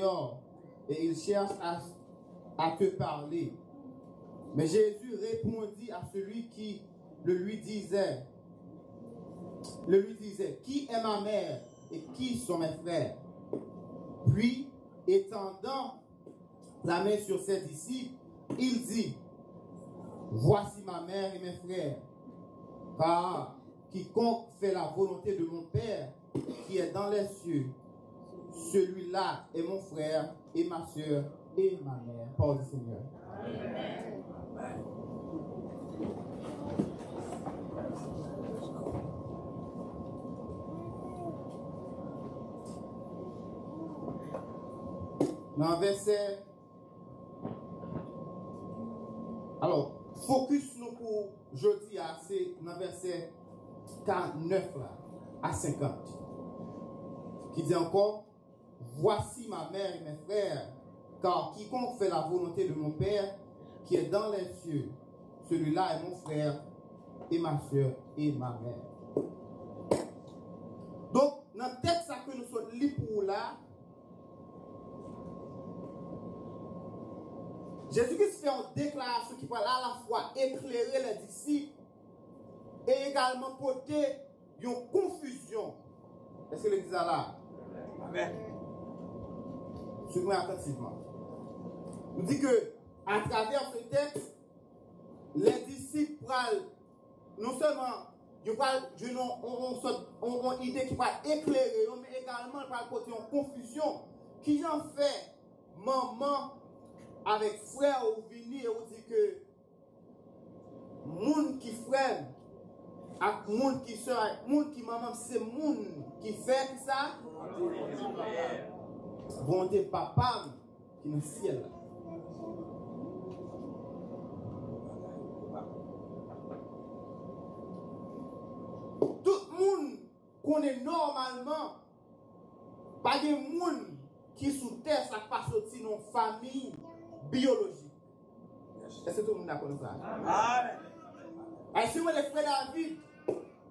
dehors et il cherche à te parler. Mais Jésus répondit à celui qui le lui disait, qui est ma mère et qui sont mes frères? Puis, étendant la main sur ses disciples, il dit, voici ma mère et mes frères, car quiconque fait la volonté de mon Père qui est dans les cieux, celui-là est mon frère et ma soeur et ma mère. Parole du Seigneur. Amen. Dans verset. Alors, focus nous pour jeudi, c'est dans verset 49 là, à 50. Qui dit encore, voici ma mère et mes frères, car quiconque fait la volonté de mon Père qui est dans les cieux, celui-là est mon frère et ma soeur et ma mère. Donc, dans le texte que nous sommes lus pour là, Jésus-Christ fait une déclaration qui peut à la fois éclairer les disciples et également porter une confusion. Est-ce que le disent là? Amen. Suivez-moi attentivement. Nous dit que à travers ce texte, les disciples parlent non seulement ils parlent une idée qui va éclairer, mais également par porter une confusion qui en fait maman avec frère ou venir et vous dit que monde qui frère avec monde qui soeur avec monde qui maman c'est monde qui fait ça volonté papa qui dans le ciel. Tout le monde connaît normalement pas de monde qui sous terre ça pas sorti dans famille biologique. Est-ce que tout le monde d'accord ça? Amen. Et si vous les frères David,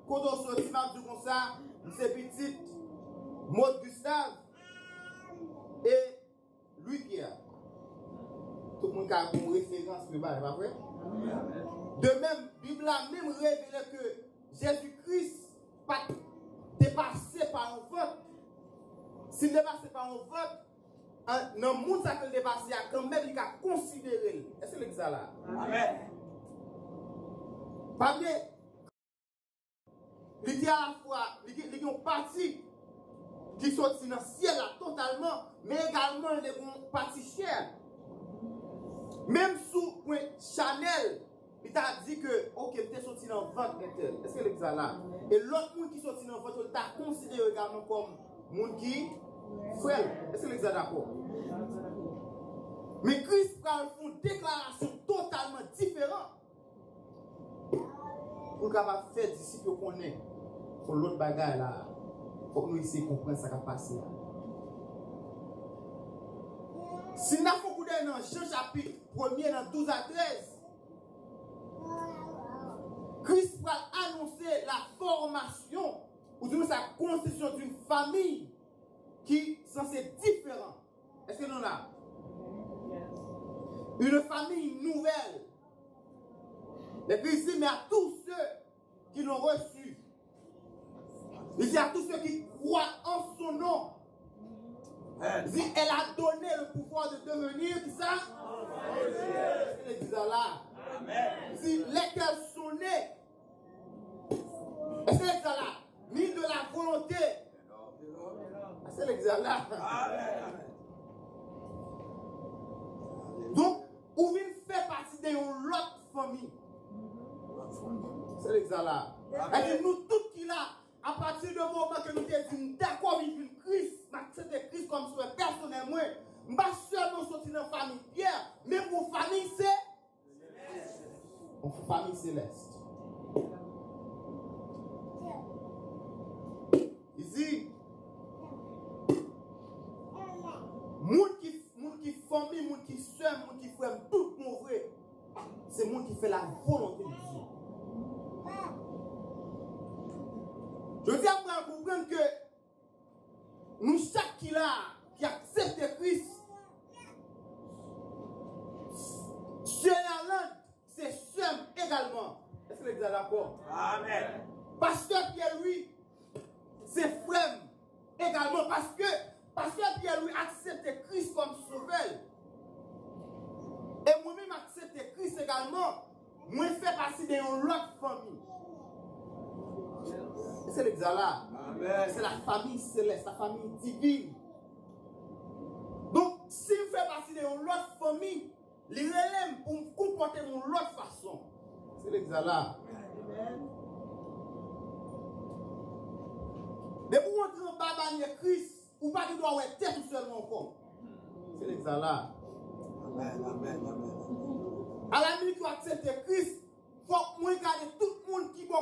quand on sortit m'a dit comme ça, c'est petit Maud Gustave et Louis Pierre. Tout le monde a une référence, mais pas vrai? De même, la Bible a même révélé que Jésus-Christ pas dépassé par un vote. S'il dépassé par un vote, dans le monde qui dépasse, il y a quand même il a considéré. Est-ce que c'est ça là? Amen. Pas bien. Il dit à la fois, il y a une partie qui sortit dans le ciel là totalement, mais également il y a une partie chère. Même sous Chanel, il t'a dit que, ok, tu es sorti dans le ventre. Est-ce que c'est ça là? Et l'autre monde qui sortit dans le ventre, il t'a considéré également comme monde qui frère. Est-ce que vous êtes d'accord? Mais Christ va faire une déclaration totalement différente pour capable faire disciples qu'on est. Pour l'autre bagaille là, il faut que nous essayions de comprendre ce qui a passé. Si nous avons beaucoup dans Jean chapitre 1er, dans 12 à 13, Christ va annoncer la formation ou du moins sa constitution d'une famille qui sont différents. Est-ce que nous là? Une famille nouvelle. Et puis ici, mais à tous ceux qui l'ont reçu. Ici, à tous ceux qui croient en son nom. Ici, elle a donné le pouvoir de devenir, qui ça? Est-ce que les disent là? Ici, lesquels sont nés. Est-ce que les disent là? Ni de la volonté. C'est l'examen là. Donc, ou vient faire partie de l'autre famille. C'est l'examen là. Et nous tous qui là, à partir du moment que nous disons d'accord, il vient Christ, c'est Christ comme ça, personnellement, je ne pas seulement sortir dans la famille Pierre, mais pour famille c'est pour famille céleste. Ici, moun qui famille, moun qui soeur, moun qui frère, tout mon vrai, c'est moun qui fait la volonté de Dieu. Je dis à vous comprendre que nous chaque qui accepte Christ, Amen. Pasteur Pierre-Louis, c'est frère également parce que Pasteur Pierre-Louis accepte Christ comme sauveur. Et moi-même accepte Christ également. Moi, je fais partie d'une autre famille. Et c'est l'exala. C'est la famille céleste, la famille divine. Donc, si je fais partie d'une autre famille, les relèves pour me comporter de l'autre façon. C'est l'exala. Mais pour entrer en bas de Christ, ou pas qu'il doit être tête tout seulement encore. C'est l'exala. À la minute où accepte Christ, il faut que moi regarde tout le monde qui va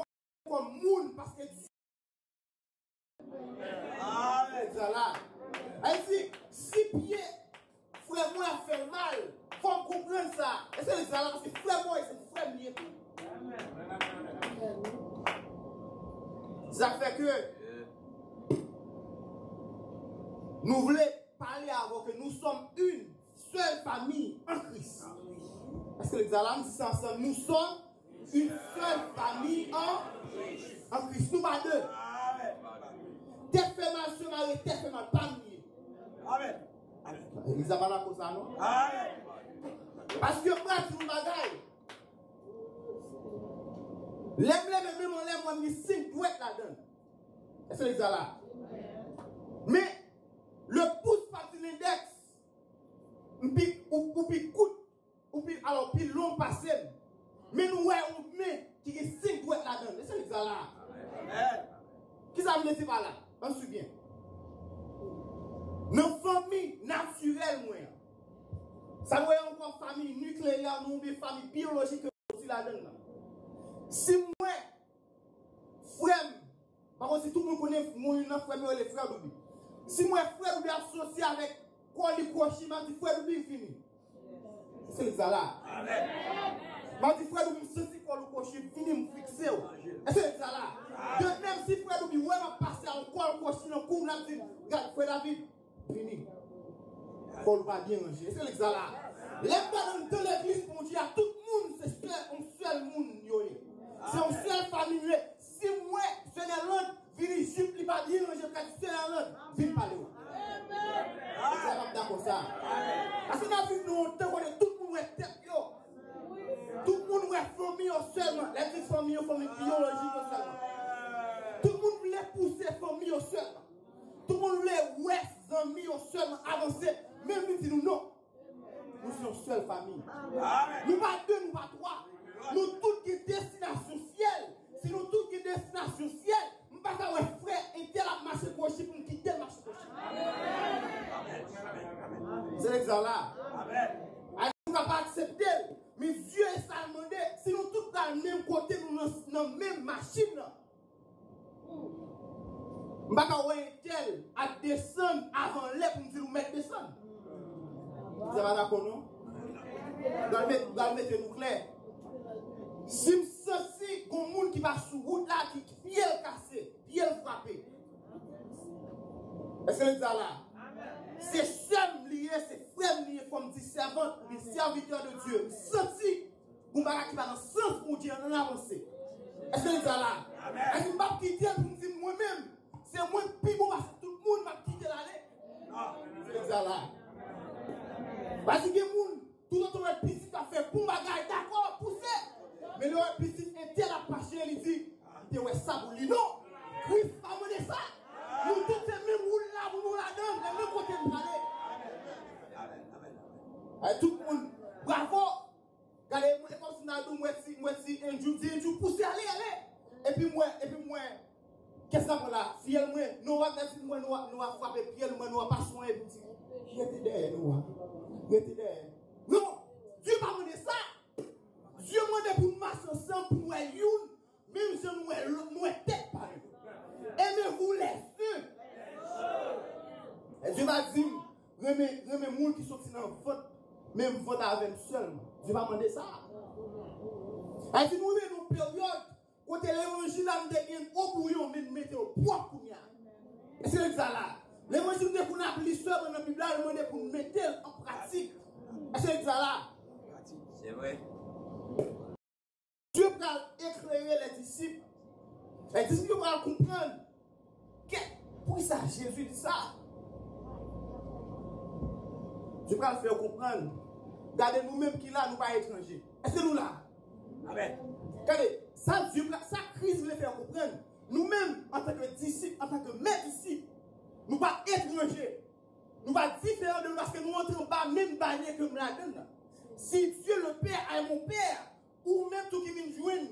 comme monde parce que Dieu. L'exala. Ainsi, si pied, frère moi a fait mal, il faut comprendre ça. Et c'est l'exala parce que frère moi, c'est frère mieux. Ça fait que nous voulons parler avant que nous sommes une seule famille en Christ. Est-ce que les Alains disent ensemble? Nous sommes une seule famille en Christ. Nous pas deux. T'es fait mal, se marier, t'es fait mal, pas nier. Amen. Ils ont pas comme ça, non? Parce que moi, je vous bagaille. Même on l'aime, moi, je me signe douette là-dedans. Est-ce que les Alains? Mais le pouce parti l'index, ou puis long passé, mais nous on met qui est 5 douettes là-dedans. C'est ça là. Qui ça me dit par là? On se souvient. Nos familles naturelles, moi. Ça doit être encore famille nucléaire, nous, des familles biologiques aussi là-dedans. Si moi, frère, par contre, si tout le monde connaît mon frère, les frères d'Obi. Si moi, frère d'Obi associé avec Koli Koshima, dit frère d'Obi fini. C'est ça là. Amen. Je dis frère d'Obi, senti Koli Koshima fini, me fixer. C'est ça là. De même si frère d'Obi, ouais, m'a passé en Koli Koshima, comme l'a dit, regarde, frère David, fini. Koli va bien manger. C'est ça là. Les parents de l'église pour dire à tout le monde, c'est un seul monde. C'est une seule famille. Si moi, je suis dans l'autre, je ne pas dire, je suis dans l'autre, je ne parler. C'est d'accord ça. Parce que dans la vie, nous, tout le monde est tête. Tout le monde est famille seulement. Les petites familles, famille biologique seulement. Tout le monde voulait pousser famille seulement. Tout le monde voulait amis seulement avancer. Même si nous non. Nous sommes une seule famille. Nous pas deux, nous pas trois. Nous toutes qui destination ciel. Si nous toutes qui destination ciel, nous ne pouvons pas avoir frère et tel a marché pour nous quitter le marché pour c'est l'exemple là. Nous ne pouvons pas accepter. Mais Dieu est ça demandé. Si nous tous dans le même côté, nous dans la même machine. Nous ne pouvons pas avoir un tel à descendre avant l'air pour nous dire nous mettre descendre. Vous avez d'accord, non? Vous allez mettre nous clair. Si je sens qu'il y a un monde qui va sur route là, qui pied cassé, pied frappé. Est-ce que vous êtes là? C'est seul lié, c'est frère lié, comme dit servant, les serviteurs de Dieu. Senti qu'on va qui va dans le sens pour Dieu, on avance. Est-ce que vous êtes là? Est-ce que vous ne quitter pour me dire moi-même? C'est moi qui bon parce que tout le monde va quitter l'année. Non, c'est là. Parce que les gens, tout le monde est petit à faire pour bagaille, d'accord, pousser. Mais le petit était la passion, il dit, tu es ça pour lui. Non, oui, pas mener ça. Nous tous les mêmes roule là, nous la donne, les mêmes côtés de parler. Tout le monde, bravo. Regardez, moi, comme si nous dit, un jour, pousser, allez. Et puis moi, qu'est-ce que ça là? Fiel, nous va frapper, fiel, nous va pas soigner. Restez derrière nous. Restez derrière. Non, Dieu va mener ça. Dieu m'a dit pour marcher ensemble, pour nous, même si nous sommes tête par nous. Aimez-vous les feux. Et Dieu m'a dit, remets les gens qui sont dans le vote, même vote avec seulement. Dieu va demander ça. Et si nous avons une période, quand l'évangile a été au bouillon, mais nous mettons au poids pour nous. Et c'est ça là. L'évangile est pour nous appeler l'histoire dans la Bible, il est pour nous mettre en pratique. Et c'est ça là. C'est vrai. Dieu va éclairer les disciples Et dit que vous allez comprendre. Pourquoi ça, Jésus dit ça? Je vais le faire comprendre. Regardez nous-mêmes qui là, nous pas étrangers. Est-ce que nous là? Amen. Regardez, ça, Christ veut faire comprendre. Nous-mêmes, en tant que disciples, en tant que maîtres disciples, nous ne sommes pas étrangers. Nous ne sommes pas différents de nous parce que nous entrons pas même bannière que nous la donne. Si Dieu le Père est mon Père, ou même tout qui vient joindre,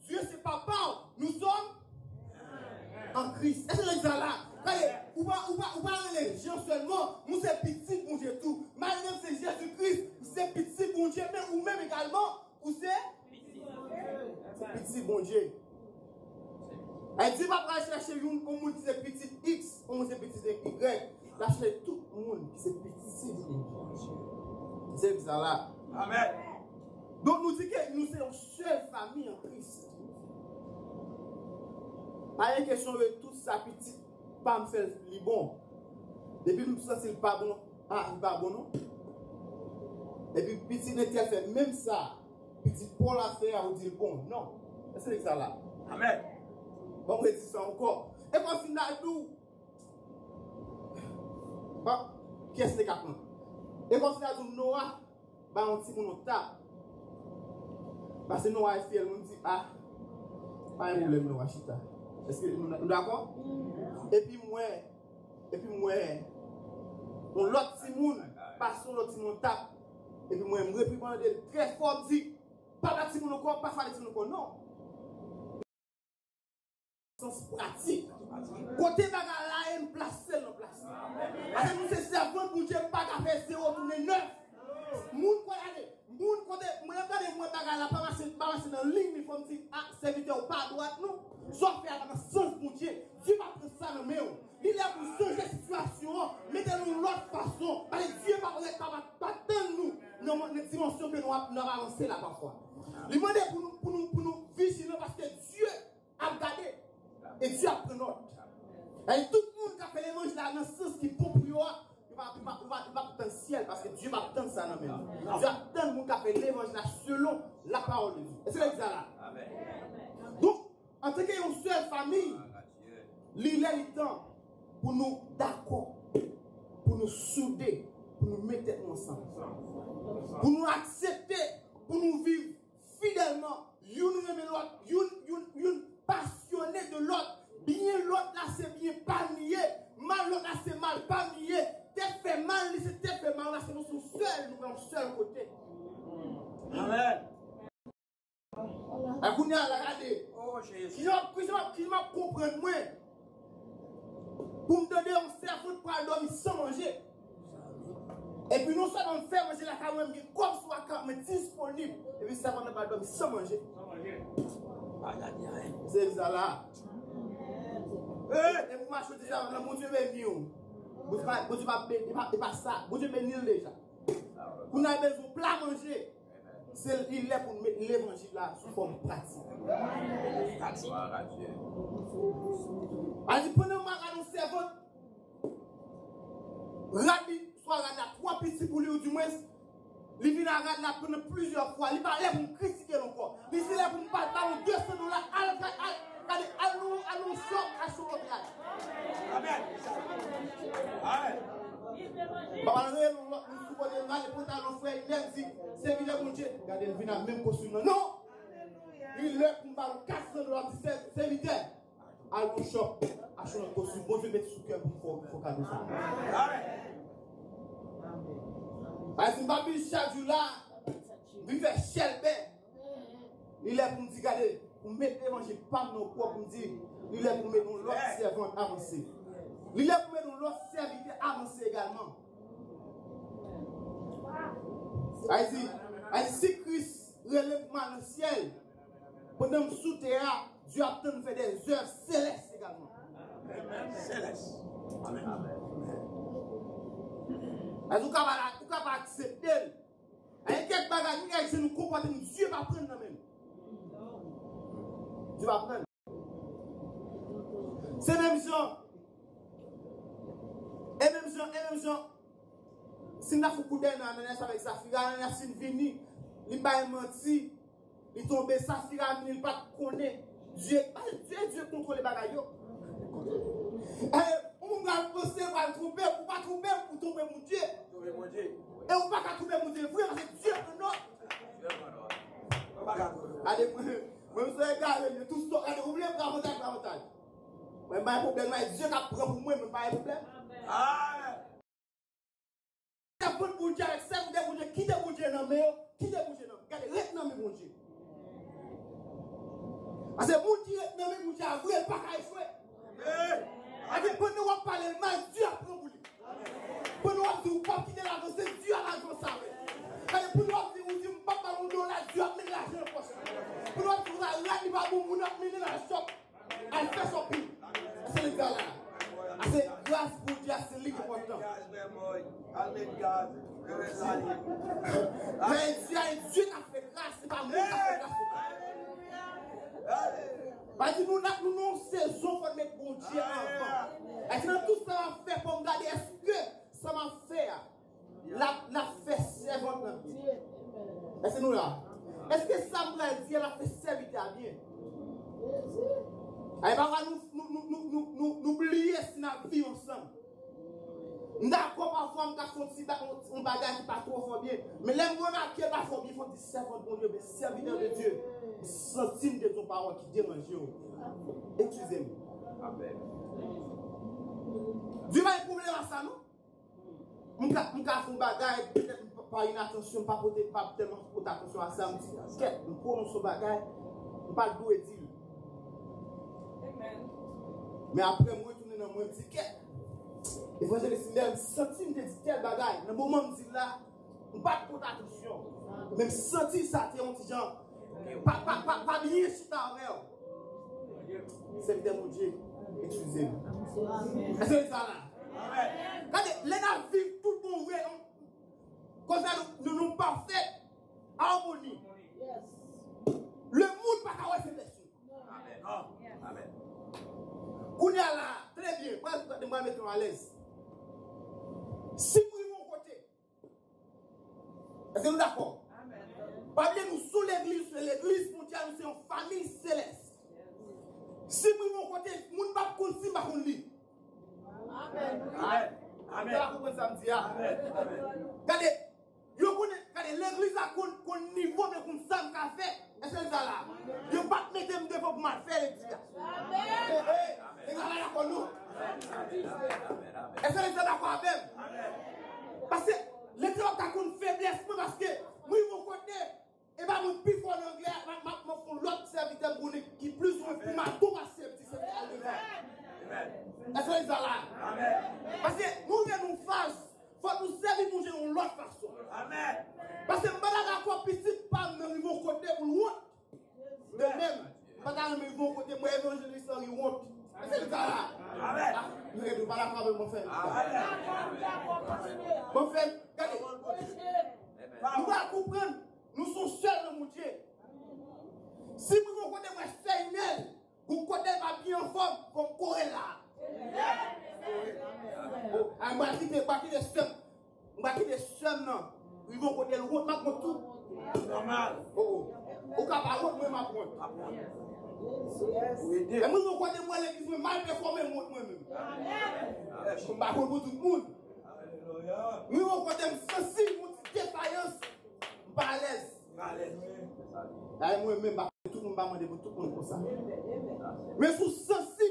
Dieu c'est papa, nous sommes en Christ. Est-ce que c'est ça là? Ou pas les gens seulement, nous c'est petit pour Dieu tout. Maintenant c'est Jésus-Christ, c'est petit pour Dieu, mais ou même également, ou c'est petit bon Dieu. Elle dit pas chercher un monde qui c'est petit X, un monde qui c'est petit Y. Là, chercher tout le monde qui c'est petit bon Dieu. C'est ça là. Amen. Donc nous disons que nous sommes une seule famille en Christ. Pas une question de tout ça petit, pas me faire le bon. Depuis nous ça c'est pas bon, il pas bon non. Et puis petit n'était fait même ça, petit Paul a fait à dire bon, non. C'est ça là. Amen. Bon, on dit ça encore. Et quand on a tout, qu'est-ce que c'est qu'on et quand on a tout Noah, on dit qu'on tape. Parce que Noah est fier, on dit pas un problème Noah chita. Est-ce que nous d'accord? Et puis moi, on l'autre petit monde, passons l'autre petit monde tape. Et puis moi, je me réprimande très fort, dit, pas la petit monde encore, pas faire le petit monde encore, non. Sens pratique. Côté bagarre là, il place dans place. Parce que nous c'est servant pour Dieu, pas qu'à faire 0 tourner 9. Moun quoi aller? Moun côté, moi moi bagarre là, pas marcher dans ligne, il faut me dire ah serviteur ou pas droite non. Soit faire dans sens pour Dieu. Dieu va prendre ça dans main. Il est pour changer la situation, mettez-nous l'autre façon. Parce que Dieu va pas attendre nous dans une dimension que nous avons avancé là parfois. Il demande pour nous vigilants parce que Dieu a gardé. Et Dieu a pris note. Et tout le monde qui a fait l'évangile là, dans le sens qui est bon pour lui, il va attendre le ciel parce que Dieu va attendre ça dans le même. Dieu attend le monde qui a fait l'évangile là selon la parole de Dieu. Et c'est ça là. Donc, en tant qu'une seule famille, il est le temps pour nous d'accord, pour nous souder, pour nous mettre ensemble, pour nous accepter, pour nous vivre fidèlement, une passionné de l'autre, bien l'autre là c'est bien pas nié, mal l'autre là c'est mal pas nié, t'es fait mal, c'est t'es fait mal, là c'est nous sommes seuls, nous sommes seul côté. Amen. Et vous n'y allez regarder. Oh Jésus. Qui m'a compris moi. Pour me donner un cerveau pour aller dormir sans manger. Et puis nous sommes en faire manger la carrière comme soit quand même disponible. Et puis ça va pas dormir sans manger. C'est ça là. Et vous marchez déjà, mon Dieu béni. Mon Dieu pas ça. Mon Dieu béni déjà. Vous n'avez besoin de plat manger. Il est pour mettre l'évangile là sous forme pratique. Alors, pendant que nous servons, Rabbi, soit à 3 petits pour lui ou du moins, il vient à là pendant plusieurs fois. Il va là pour me critiquer encore. Il est là pour me parler de $200. Allons choc à son hôpital. Amen. Amen. Regardez, il vient même costume. Non! Il est pour me $400 serviteur. Allons choc à son costume. Bon, je vais mettre sous cœur pour cadeau ça. Parce que Babi, chaque jour là, il fait chelbet. Il est pour me dire, regardez, pour mettre l'évangile pas nos corps, pour me dire, il est pour mettre l'autre servant avancé. Il est pour mettre l'autre serviteur avancé également. Si Christ relève mal dans le ciel, pendant que sous terre, Dieu a besoin de faire des œuvres célestes également. Célestes. Amen. Vous ne pouvez pas accepter. Et quelques bagages, nous comportons, Dieu va prendre dans même. Dieu va prendre. C'est même gens. Et même gens. Si nous avons coup d'un avec sa fille, elle est venue, il n'a pas menti, il tombe sa fille, il n'a pas connu. Dieu contrôle les bagailles. On va penser à tromper, pour pas tromper, pour tomber mon Dieu. Et on va pas tromper mon Dieu, frère, parce que Dieu est notre. Allez, moi, je suis égaré, tout ce que vous voulez, avantage. Mais pas de problème, Dieu qui prend pour moi, mais pas de problème. Il y a beaucoup de Dieu avec ça, qui est bon Dieu dans le meilleur, qui est bon Dieu dans le meilleur. Regardez, reste dans le bon Dieu. Parce que mon Dieu est dans le bon Dieu, vous n'avez pas qu'à échouer. Pour nous parler mal, Dieu a pris pour lui. Pour nous dire, pas quitter l'argent, c'est Dieu à l'argent ça. Pour nous dire, papa, on donne la Dieu a mis l'argent dans poche. Pour nous dire, là, il va vous mettre dans la shop. Elle fait shopping. C'est le gars là. C'est grâce pour Dieu, c'est lui qui est important. Mais Dieu a Dieu qui a fait grâce, c'est pas moi qui a fait grâce. Parce que nous avons une saison pour mettre bon Dieu en avant. Et dans tout ça, on fait pour me regarder, est-ce que ça m'a fait la fait servante dans vie? Est-ce que nous là? Est-ce que ça m'a dit la fait servir à bien? Et nous oublier si nous vivons ensemble. D'accord, parfois, on a fait un bagage qui n'est pas trop fort bien. Mais les moments qui n'est pas fort bien, il faut dire servant de Dieu, mais serviteur de Dieu. Sentime de ton parole qui dérange. Excusez-moi. Amen. Dieu va y problème à ça, non? Je vais faire un bagage, peut-être pas une attention, pas tellement porter attention à ça. Je dis, je prends ce bagage, je ne pas le douer dire. Mais après, moi, je tourne dans mon petit quête. Évangéliste, je senti me dire tel bagage. Dans le moment où je dis là, je ne pas porter attention. Même senti ça, tu es un petit genre. Pas bien si tu as c'est mon Dieu. Excusez-moi. Est-ce que c'est ça là? Regardez, les gens vivent tout le monde vrai. Comme ça, nous nous parfaits. Harmonie. Le monde pas qu'à cette blessure. Amen. Kounia là, très bien. Moi, je vais me mettre à l'aise. Si nous vivons côté, est-ce que nous sommes d'accord? Pas bien nous sous l'église mondiale, nous sommes une famille céleste. Si nous vivons côté, nous ne pouvons pas continuer à nous lire. Amen. Amen. Regardez, l'église a un niveau de comme ça qu'a fait. Est-ce que c'est ça là? Je ne vais pas mettre des devant pour mal faire les gars. Amen. Est-ce que c'est d'accord avec? Parce que les gens qui ont une faiblesse, parce que nous, mon côté, et bien, mon plus fort en anglais, je fais l'autre serviteur qui plus ou moins pour ma tout ma serviteur. Est-ce que c'est ça là? Parce que nous, nous fasse, il faut nous servir pour jouer de l'autre façon. Amen. Parce que je ne suis pas d'accord petit pas dans mon côté pour l'autre. De même, je ne suis pas dans mon côté pour évangéliste qui honte. C'est le cas là. Amen. Nous ne sommes pas d'accord avec mon frère. Mon frère, regardez. Nous allons comprendre. Nous sommes seuls dans mon Dieu. Si vous ne côté moi faire une aile, vous côté va bien en forme, comme Corée là. On va quitter des sommes. On va quitter des sommes non. Ils vont côté le route, ma tout. Normal. Au cas par route, moi ma prendre. Et moi, je crois que moi, l'église, je mal performé moi-même. Je ne suis pas pour tout le monde. Nous, on croit que ceci, mon défaillance, pas à l'aise. Moi-même, tout le monde va demander pour tout le monde comme ça. Mais sous ceci,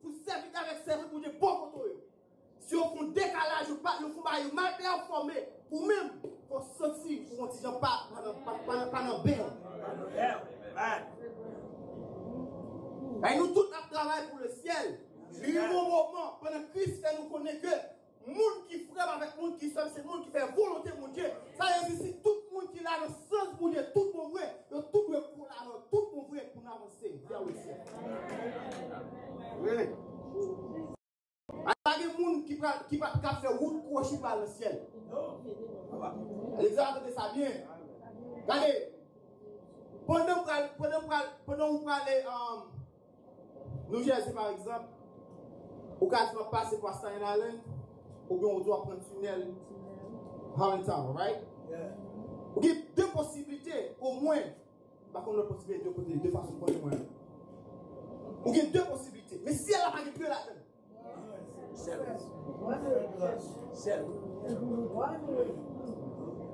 pour servir avec servir pour des bons côtés. Si on fait un décalage, on fait mal performé, ou même, pour ceci, pour qu'on ne dise pas dans bien. Et nous tous travaillons pour le ciel. Il y a un moment, pendant que Christ nous connaît que le monde qui frappe avec le monde qui sauve, c'est le monde qui fait volonté de mon Dieu. Ça veut dire si tout le monde qui a le sens pour Dieu, tout le monde vrai, tout le monde vrai pour nous avancer vers le ciel. Oui. Il y a des gens qui fait route crochet par le ciel. L'exemple de ça bien. Regardez. Pendant qu'on parle New Jersey par exemple, au cas où on passe par Staten Island, ou bien on doit prendre un tunnel Harlem, right? Il y a deux possibilités, au moins, par contre, la possibilité de côté, de façon pour le moins. Ou il y a deux possibilités. Mais si elle n'a pas de Dieu là-dedans.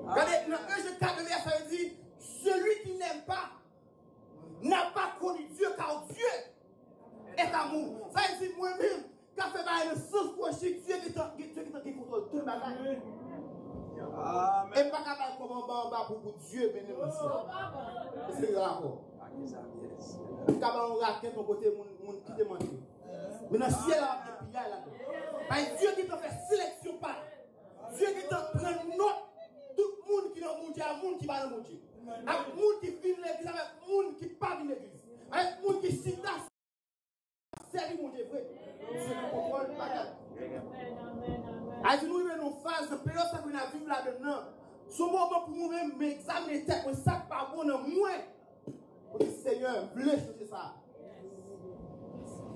Regardez, dans 1 Jean 4, verset dit, celui qui n'aime pas n'a pas connu Dieu, car Dieu est amour. Ça veut dire moi-même, quand je fais le sens proche, Dieu qui contrôle tout le bagage. Et pas capable comment bas pour Dieu bénir aussi. C'est ça encore. Capable on raquette ton côté mon qui te mentir. Mais dans le ciel là, il y a là. Dieu qui t'a fait sélection pas. Dieu qui t'a prend note tout le monde qui dans mon Dieu, le monde qui va dans mon Dieu. Avec le monde qui vit l'église, avec le monde qui pas vit l'église. Avec le monde qui cita servir mon Dieu vrai. Dieu qui contrôle le bagage. Alors nous vivons une phase de période que nous vivons là-dedans. Ce moment pour nous-mêmes m'examiner tête, mais ça pas bon en moi. Pour le Seigneur, voulez changer ça.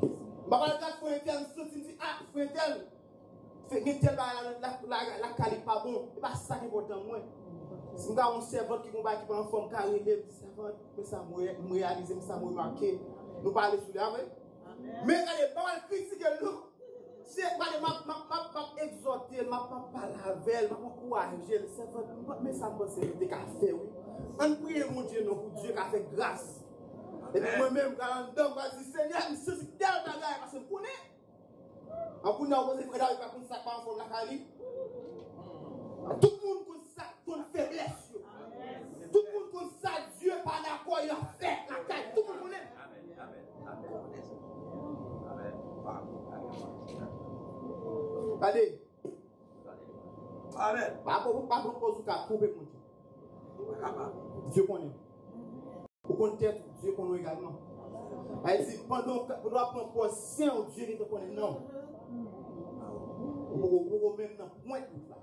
Je vais regarder frère tel, je dis ah frère tel, fait tel la cali pas bon, et pas ça qui est important moi. Si nous avons un servant qui combat qui prend en forme carrée, servant, mais ça me réaliser, ça me marquer, nous parler sur la mais allez, pas mal critiquer nous. C'est m'a exhorter, m'a parler avec, m'a encourager, le servant, mais ça me c'est des cafés oui. On prie mon Dieu non pour Dieu qui a fait grâce. Et puis moi-même quand on donne, je dis Seigneur, c'est tel bagage parce que je connais. En connaît on pose frère avec comme ça pas en forme la cali. Tout le monde connaît ça, ton faiblesse. Tout le monde connaît ça, Dieu pas d'accord, il a fait la caille. Tout le monde connaît. Allez. Amen. Pas pour cause de couper mon Dieu. Dieu connaît. Pour qu'on tête, Dieu connaît également. Elle dit pendant qu'on doit prendre conscience Dieu qui te connaît non. Pour même non point tout là.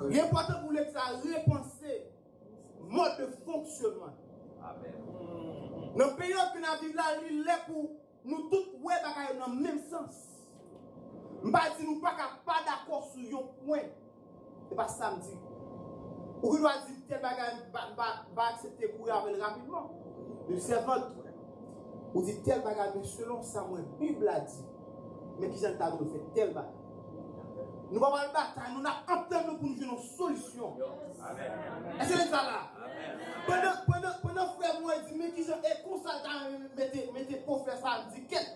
L'important pour que ça repenser mode de fonctionnement. Amen. Dans la période que nous vivons là, il est pour nous tous ouais dans le même sens. Je ne dis pas que nous ne sommes pas d'accord sur un point. Ce n'est pas ça que je dis. Ou doit dire tel bagage va accepter pour avec rapidement. Le servant ou dit tel bagage mais selon ça moi Bible a dit. Mais qui j'entends nous fait tel bagage. Nous va pas le bataille, nous avons entendu pour nous jouer une solution. Amen. Est-ce que c'est ça là? Pendant frère moi dit mais qui j'en est consultant mettez pour faire ça dit quel.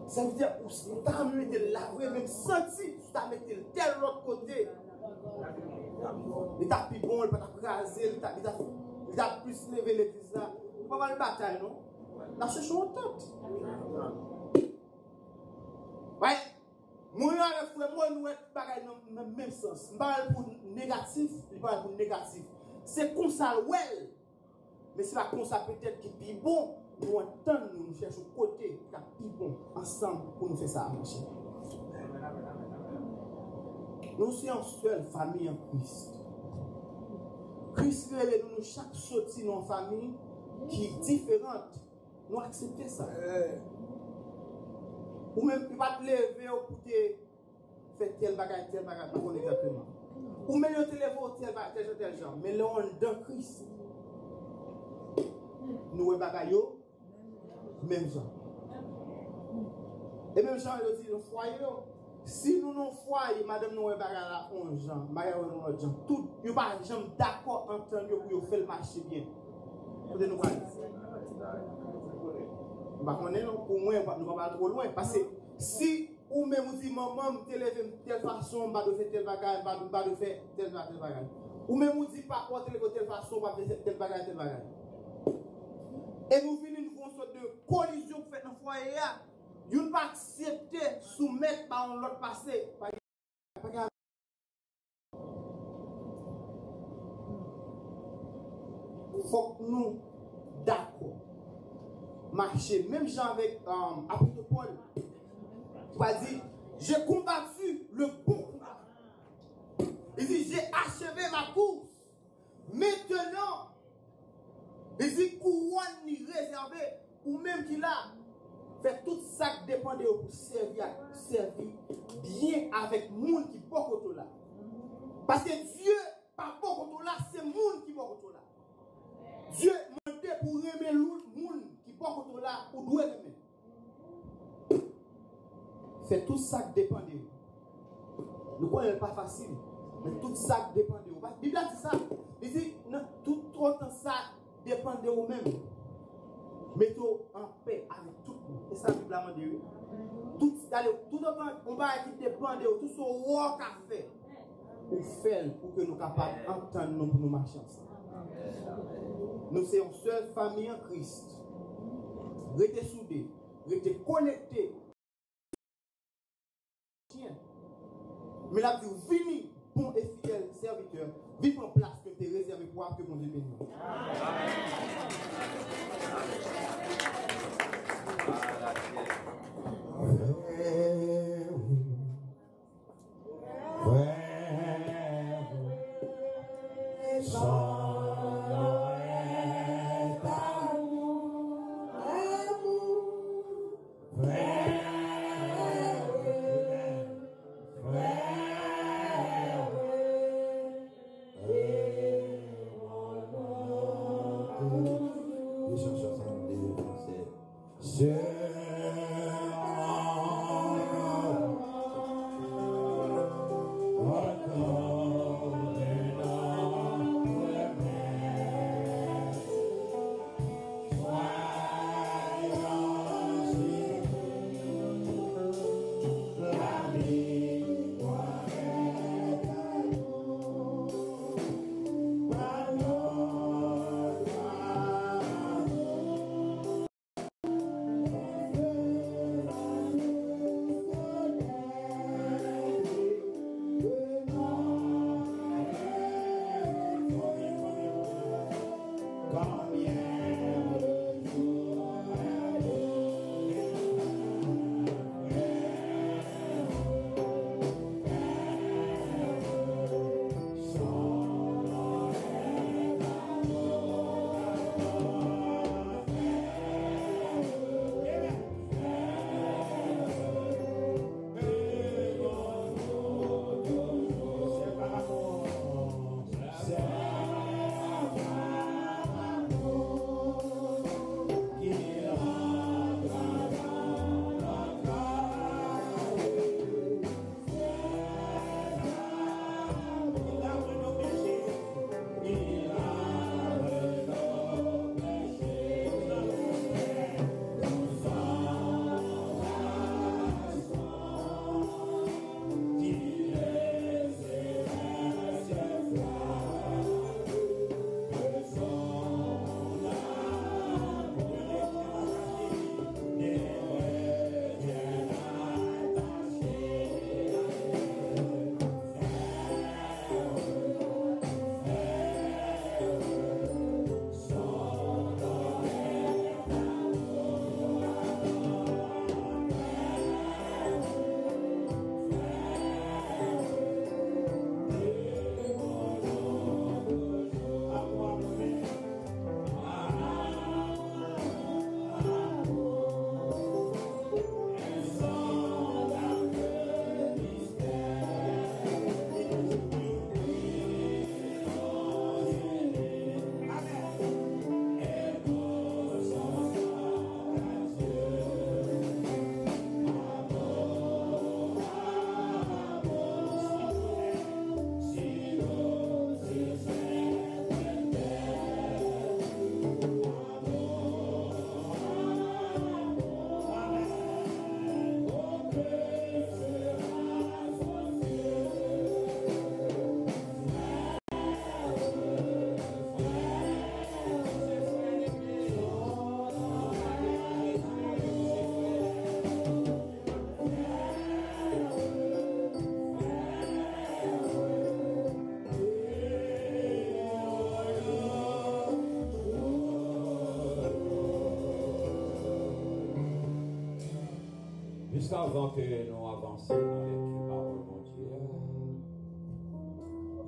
Ça veut dire que tu as mis la vraie même senti, tu as mis tel l'autre côté. Il t'a plus bon, il t'a crasé, il t'a plus levé l'église là. Il va pas le bataille, non? La cherche entente. Ouais. Moi, avec frère, moi, nous sommes dans le même sens. Je parle pour négatif, je parle pour négatif. C'est comme ça, ouais. Mais c'est pas comme ça, peut-être qui est plus bon. Nous entendons, nous cherchons côté qui est plus bon ensemble pour nous faire ça marcher. Nous sommes en seule famille en Christ. Christ révèle nous chaque sortie dans une famille qui est différente. Nous acceptons ça. Ou même tu vas te lever pour te faire tel bagage, pas exactement. Ou même tu te lever pour tel genre. Mais là, on est dans Christ. Nous sommes bagage, même genre. Et même genre, il dit, le foyer, si nous n'avons foyer, madame, nous sommes bagage on genre, bagage genre. Tout, nous pas jamais d'accord entendu pour faire le marché bien. Pour nous parler. Pour moi, nous ne va pas trop loin. Parce que si ou même vous dites, maman, je te lève de telle façon, je vais faire tel bagage, je vais faire tel bagage. Ou même vous dites, pas quoi, de telle façon, je vais faire tel bagage. Et nous venons une sorte de collision pour faire dans le foyer. Nous ne pas accepter, soumettre par l'autre passé. Il faut que nous d'accord. Marcher, même gens avec apôtre Paul, qui va dire, j'ai combattu le bon combat. Il dit, j'ai achevé ma course. Maintenant, il dit, couronne ni réservé, ou même qu'il a fait tout ça qui dépend de vous pour servir bien avec le monde qui est beaucoup là. Parce que Dieu, pas beaucoup là, c'est le monde qui est beaucoup là. Dieu m'a dit pour aimer le monde qui est beaucoup là. ça dépend de vous. Nous connaissons pas facile, mais tout ça dépend de vous. La Bible dit ça. Il dit, tout autant ça dépend de vous-même. Mettez-vous en paix avec tout le monde. Et ça, la Bible a dit. Tout autant on va qui dépend de vous, tout ce qu'on a fait, ou faire pour que nous capables d'entendre nous pour nous marcher ensemble. Nous sommes une seule famille en Christ. Restez soudés, restez connectés. Mais là, vous venez, bon et fidèle serviteur, vivre en place que tu es réservé pour que mon Dieu bénisse. Avant que nous avancions avec la parole de Dieu,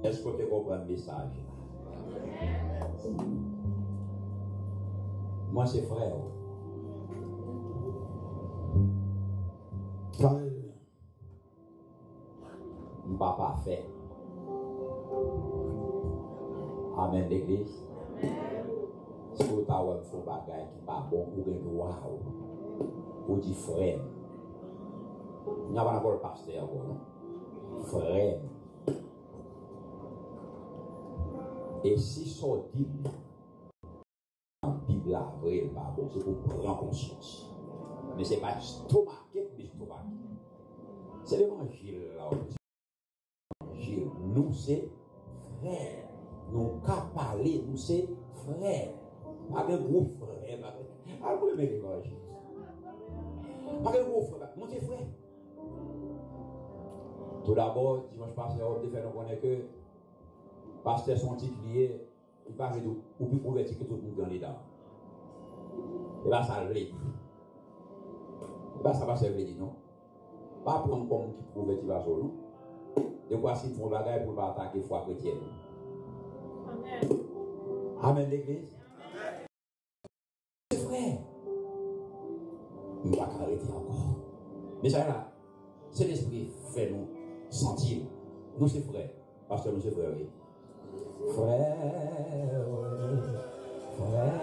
est-ce que tu comprends le message? Moi, c'est frère. Je ne suis pas parfait. Amen, l'église. Si vous avez fait un bagage qui n'est pas bon, vous avez droit pour dire frère. Il n'y a pas encore le pasteur, non? Frère. Et si ça dit, la Bible là, vrai, c'est pour prendre conscience. Mais ce n'est pas stomaqué, mais stomaqué. C'est l'évangile là. L'évangile, nous c'est frère. Nous qu'à parler, nous c'est frère. Pas de gros frère. Pas de l'évangile. Pas de gros frère. Nous c'est frère. Tout d'abord, dimanche passé, on a fait nous connaître que pasteur son titre lié, il parle de ou plus converti que tout le monde dans les dents. Et bien ça l'est. Et bien ça va servir, non? Pas prendre comme qui prouve qu'il va sur nous. De quoi s'ils font bagaille pour pas attaquer foi chrétienne. Amen. Amen l'église. C'est vrai. On ne va pas arrêter encore. Mais ça là, c'est l'esprit fait nous sentir. Nous c'est frère. Parce que nous c'est frère, oui. Frère, frère.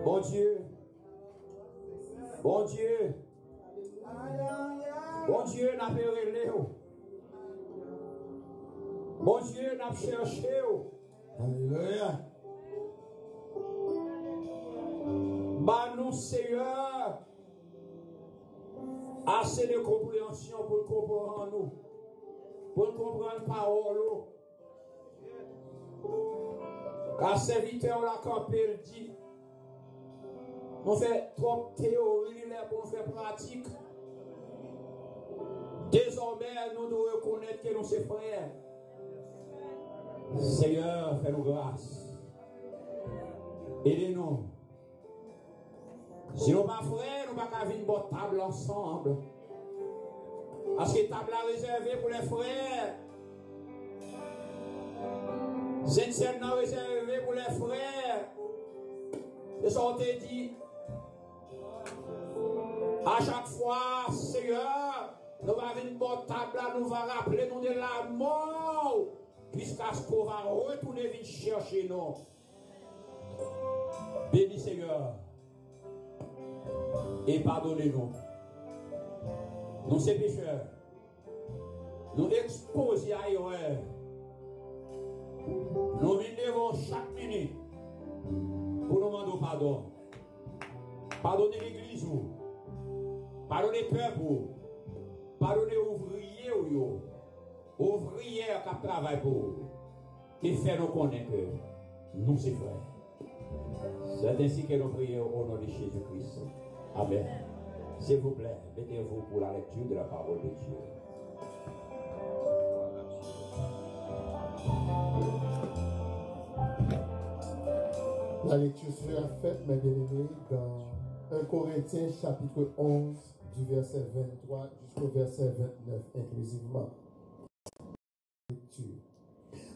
Bon Dieu. Bon Dieu. Bon Dieu n'a pas relé. Bon Dieu n'a pas cherché. Alléluia. Bah nous Seigneur assez de compréhension pour comprendre nous. Pour comprendre la parole. Car serviteur la campé dit, on fait trop théorie pour faire pratique. Désormais, nous devons reconnaître que nous sommes frères. Seigneur, fais-nous grâce. Aidez-nous. Si nous ne sommes pas frères, nous ne pouvons pas vivre une bonne table ensemble. Parce que la table est réservée pour les frères. C'est une scène réservée pour les frères. C'est ce qu'on t'a dit. À chaque fois, Seigneur, nous allons avoir une bonne table là, nous allons rappeler nous de la mort. Jusqu'à ce qu'on va retourner venir chercher nous. Bénis Seigneur. Et pardonnez-nous. Nous sommes pécheurs. Nous exposons à l'erreur. Nous venons chaque minute pour nous demander pardon. Pardonnez l'église, pardonnez le peuple, pardonnez ouvriers, ouvriers qui travaillent pour vous, qui fait nous connaître que nous sommes frères. C'est ainsi que nous prions au nom de Jésus-Christ. Amen. S'il vous plaît, mettez-vous pour la lecture de la parole de Dieu. La lecture sera faite, mes bien-aimés, dans 1 Corinthiens chapitre 11 du verset 23 jusqu'au verset 29 inclusivement.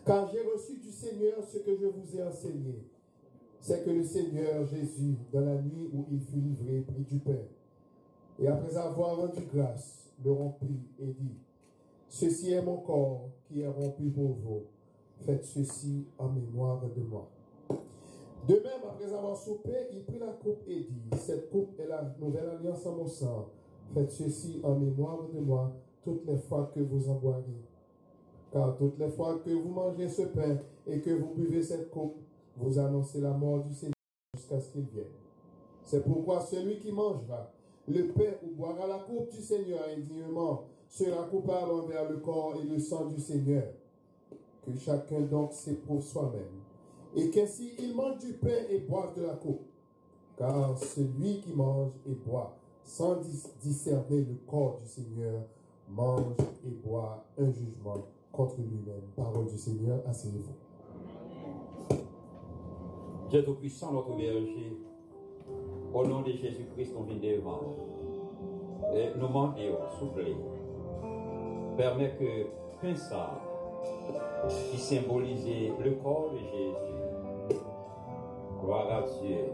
Car j'ai reçu du Seigneur ce que je vous ai enseigné. C'est que le Seigneur Jésus, dans la nuit où il fut livré, prit du pain. Et après avoir rendu grâce, le rompit et dit, ceci est mon corps qui est rompu pour vous. Faites ceci en mémoire de moi. De même, après avoir soupé, il prit la coupe et dit, cette coupe est la nouvelle alliance en mon sang. Faites ceci en mémoire de moi toutes les fois que vous en boirez. Car toutes les fois que vous mangez ce pain et que vous buvez cette coupe, vous annoncez la mort du Seigneur jusqu'à ce qu'il vienne. C'est pourquoi celui qui mangera le pain ou boira la coupe du Seigneur indignement sera coupable envers le corps et le sang du Seigneur. Que chacun donc s'éprouve soi-même, et qu'ainsi il mange du pain et boive de la coupe. Car celui qui mange et boit sans discerner le corps du Seigneur mange et boit un jugement contre lui-même. Parole du Seigneur, asseyez-vous. Dieu Tout-Puissant, notre berger, au nom de Jésus-Christ, on vient devant. Et nous demandons, s'il vous plaît, permet que pain ça, qui symbolisait le corps de Jésus, gloire à Dieu,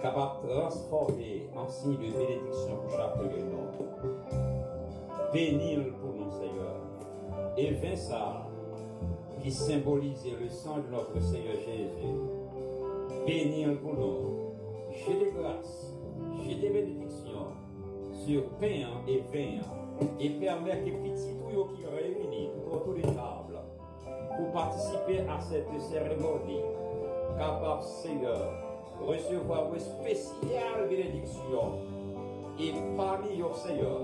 capable de transformer en signe de bénédiction pour chacun de nous. Bénis pour nous, Seigneur. Et vin ça, qui symbolisait le sang de notre Seigneur Jésus. Bénis pour nous. J'ai des grâces, j'ai des bénédictions sur pain et vin, et permet que petits tuyaux qui réunissent tout autour de table pour participer à cette cérémonie, capable, Seigneur, recevoir une spéciale bénédiction. Et parmi eux, Seigneur,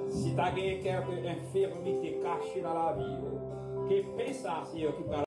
si tu as quelque infirmité cachée dans la vie, que pense à Seigneur qui parle